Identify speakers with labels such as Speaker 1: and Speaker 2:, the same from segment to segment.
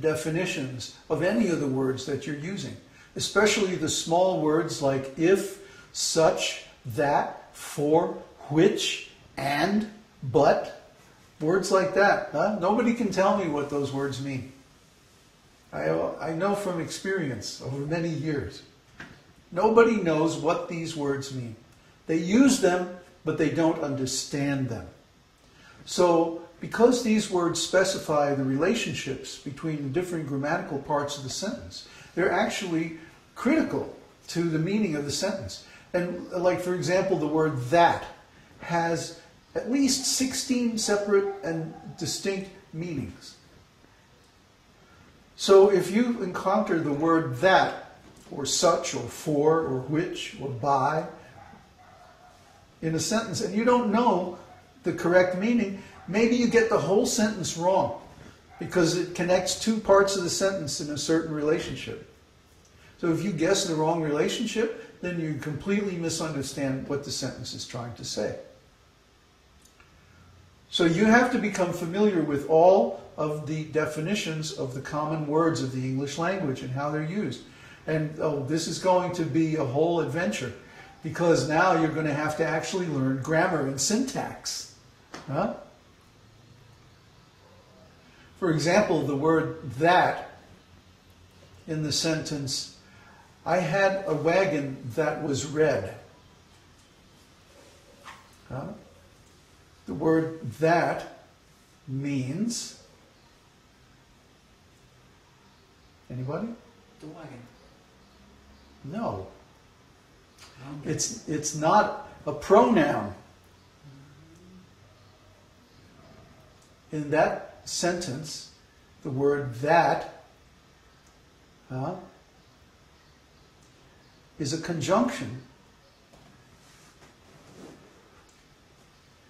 Speaker 1: definitions of any of the words that you're using, especially the small words like if, such, that, for, which, and, but, words like that. Huh? Nobody can tell me what those words mean. I know from experience over many years. Nobody knows what these words mean. They use them, but they don't understand them. So, because these words specify the relationships between the different grammatical parts of the sentence, they're actually critical to the meaning of the sentence. And like, for example, the word that has at least 16 separate and distinct meanings. So if you encounter the word that, or such, or for, or which, or by, in a sentence, and you don't know the correct meaning, maybe you get the whole sentence wrong, because it connects two parts of the sentence in a certain relationship. So if you guess the wrong relationship, then you completely misunderstand what the sentence is trying to say. So you have to become familiar with all of the definitions of the common words of the English language and how they're used. And this is going to be a whole adventure, because now you're going to have to actually learn grammar and syntax. Huh? For example, the word that in the sentence, I had a wagon that was red. Huh? The word that means, anybody?
Speaker 2: The wagon.
Speaker 1: No. It's not a pronoun. In that sentence, the word that is a conjunction.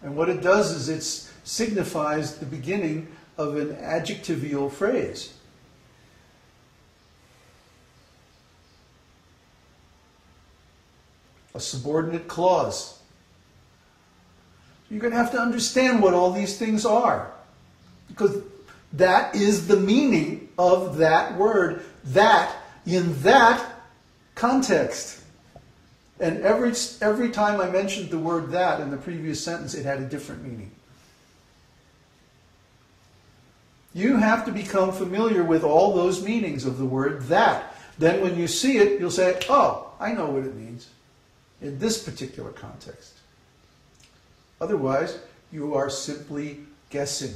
Speaker 1: And what it does is it signifies the beginning of an adjectival phrase. A subordinate clause. You're going to have to understand what all these things are, because that is the meaning of that word, that, in that context. And every time I mentioned the word that in the previous sentence, it had a different meaning. You have to become familiar with all those meanings of the word that. Then when you see it, you'll say, oh, I know what it means in this particular context. Otherwise, you are simply guessing.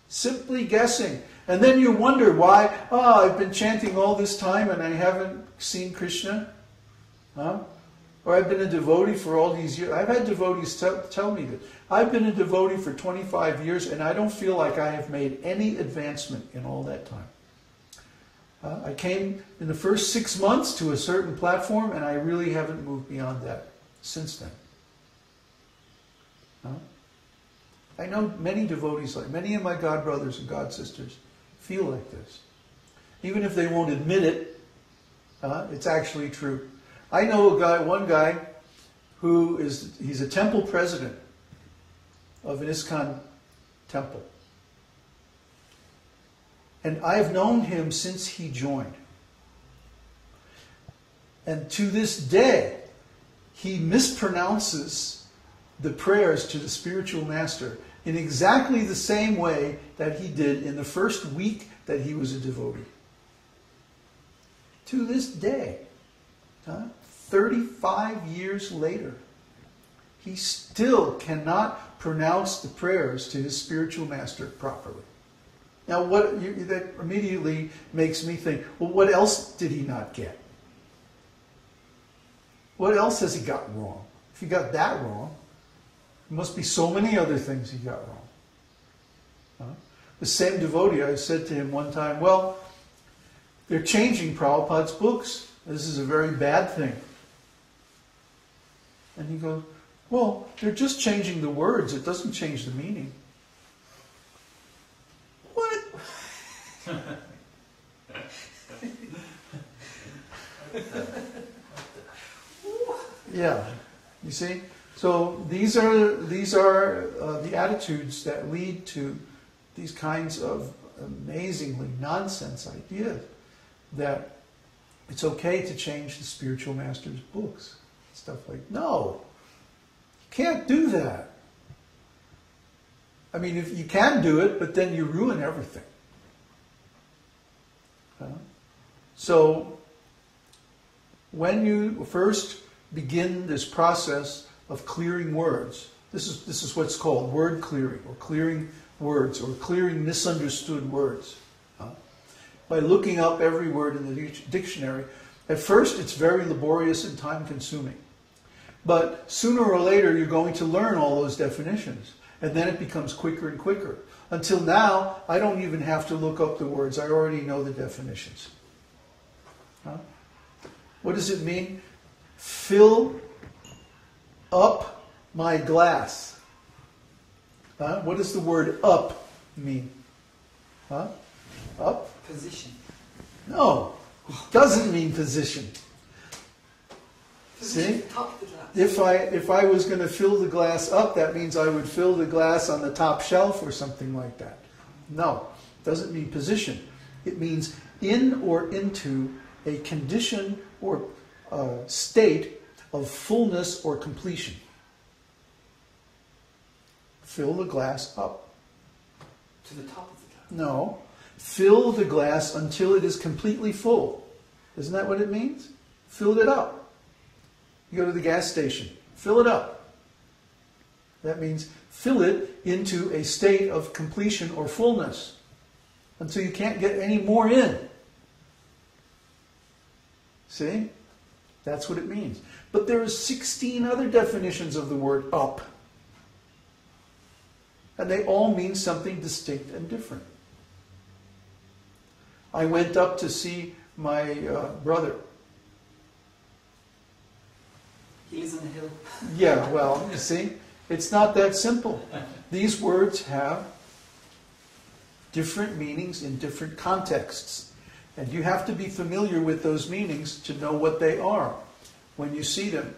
Speaker 1: Simply guessing. And then you wonder why, I've been chanting all this time and I haven't seen Krishna. Huh? Or I've been a devotee for all these years. I've had devotees tell me this. I've been a devotee for 25 years and I don't feel like I have made any advancement in all that time. I came in the first 6 months to a certain platform and I really haven't moved beyond that since then. I know many devotees, like many of my god brothers and god sisters, feel like this. Even if they won't admit it, it's actually true. I know one guy who he's a temple president of an ISKCON temple. And I've known him since he joined. And to this day, he mispronounces the prayers to the spiritual master in exactly the same way that he did in the first week that he was a devotee. To this day, 35 years later, he still cannot pronounce the prayers to his spiritual master properly. Now, that immediately makes me think, well, what else did he not get? What else has he got wrong? If he got that wrong, there must be so many other things he got wrong. The same devotee, I said to him one time, well, they're changing Prabhupada's books. This is a very bad thing. And he goes, well, they're just changing the words. It doesn't change the meaning. What? Yeah, you see? So these are the attitudes that lead to these kinds of amazingly nonsense ideas that it's okay to change the spiritual master's books. Stuff like, no, you can't do that. I mean, if you can do it, but then you ruin everything. So, when you first begin this process of clearing words, this is what's called word clearing, or clearing words, or clearing misunderstood words. By looking up every word in the dictionary, at first it's very laborious and time-consuming. But sooner or later you're going to learn all those definitions, and then it becomes quicker and quicker. Until now, I don't even have to look up the words. I already know the definitions. What does it mean? Fill up my glass. What does the word up mean? Up?
Speaker 2: Position.
Speaker 1: No, it doesn't mean position. See? If I was going to fill the glass up, that means I would fill the glass on the top shelf or something like that. No, it doesn't mean position. It means in or into a condition or state of fullness or completion. Fill the glass up.
Speaker 2: To the top of the glass?
Speaker 1: No. Fill the glass until it is completely full. Isn't that what it means? Fill it up. You go to the gas station. Fill it up. That means fill it into a state of completion or fullness until you can't get any more in. See? That's what it means. But there are 16 other definitions of the word up. And they all mean something distinct and different. I went up to see my brother.
Speaker 2: He lives on the hill.
Speaker 1: Yeah, well, you see, it's not that simple. These words have different meanings in different contexts. And you have to be familiar with those meanings to know what they are when you see them.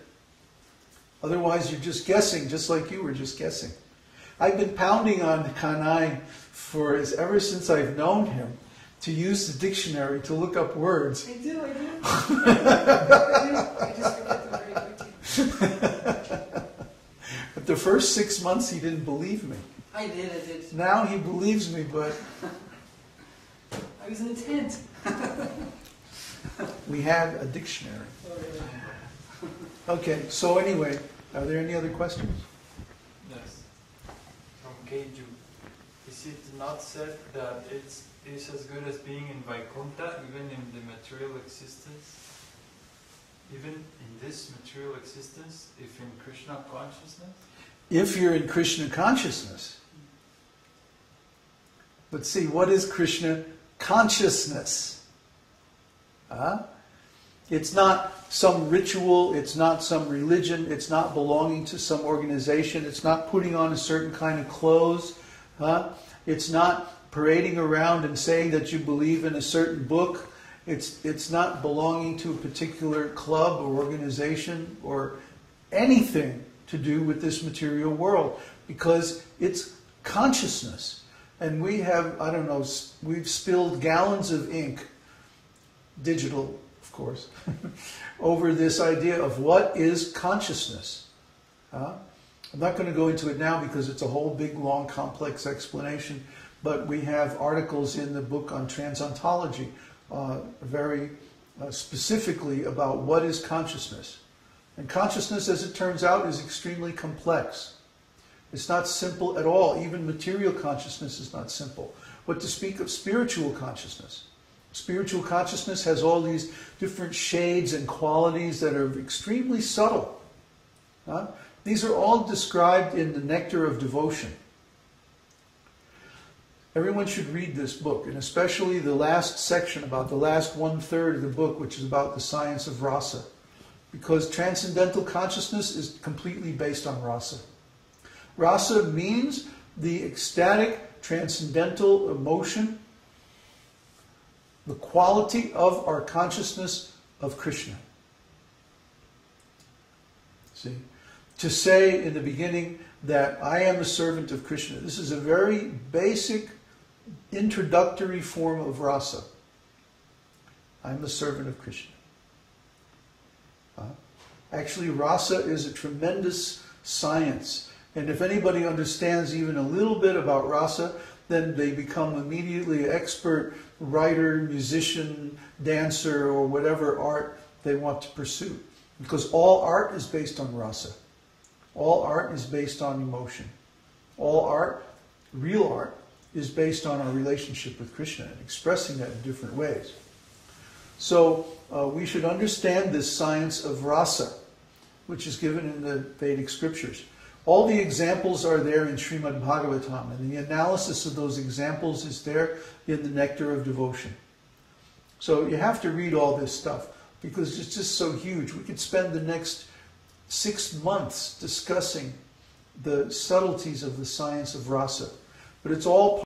Speaker 1: Otherwise, you're just guessing, just like you were just guessing. I've been pounding on Kanai ever since I've known him to use the dictionary to look up words.
Speaker 2: I do. I just forget them very quickly.
Speaker 1: But the first 6 months he didn't believe me.
Speaker 2: I did.
Speaker 1: Now he believes me, but
Speaker 2: I was intent.
Speaker 1: we had a dictionary. Okay, so anyway, are there any other questions?
Speaker 3: Yes. From Keiju. Is it not said that it's as good as being in Vaikuntha, even in the material existence? Even in this material existence, if in Krishna consciousness? If
Speaker 1: you're in Krishna consciousness. But see, what is Krishna consciousness? It's not some ritual, it's not some religion, it's not belonging to some organization, it's not putting on a certain kind of clothes, it's not parading around and saying that you believe in a certain book, it's not belonging to a particular club or organization or anything to do with this material world, because it's consciousness. And we have, I don't know, we've spilled gallons of ink, digital, of course, over this idea of what is consciousness. I'm not going to go into it now because it's a whole big, long, complex explanation, but we have articles in the book on transontology very specifically about what is consciousness. And consciousness, as it turns out, is extremely complex. It's not simple at all. Even material consciousness is not simple. What to speak of spiritual consciousness? Spiritual consciousness has all these different shades and qualities that are extremely subtle. These are all described in the Nectar of Devotion. Everyone should read this book, and especially the last section, about the last 1/3 of the book, which is about the science of rasa. Because transcendental consciousness is completely based on rasa. Rasa means the ecstatic, transcendental emotion, the quality of our consciousness of Krishna. See? To say in the beginning that I am a servant of Krishna, this is a very basic introductory form of rasa. I'm a servant of Krishna. Actually, rasa is a tremendous science. And if anybody understands even a little bit about rasa, then they become immediately an expert writer, musician, dancer, or whatever art they want to pursue. Because all art is based on rasa. All art is based on emotion. All art, real art, is based on our relationship with Krishna and expressing that in different ways. So we should understand this science of rasa, which is given in the Vedic scriptures. All the examples are there in śrī-bhagavān, and the analysis of those examples is there in the Nectar of Devotion. So you have to read all this stuff, because it's just so huge. We could spend the next 6 months discussing the subtleties of the science of rasa. But it's all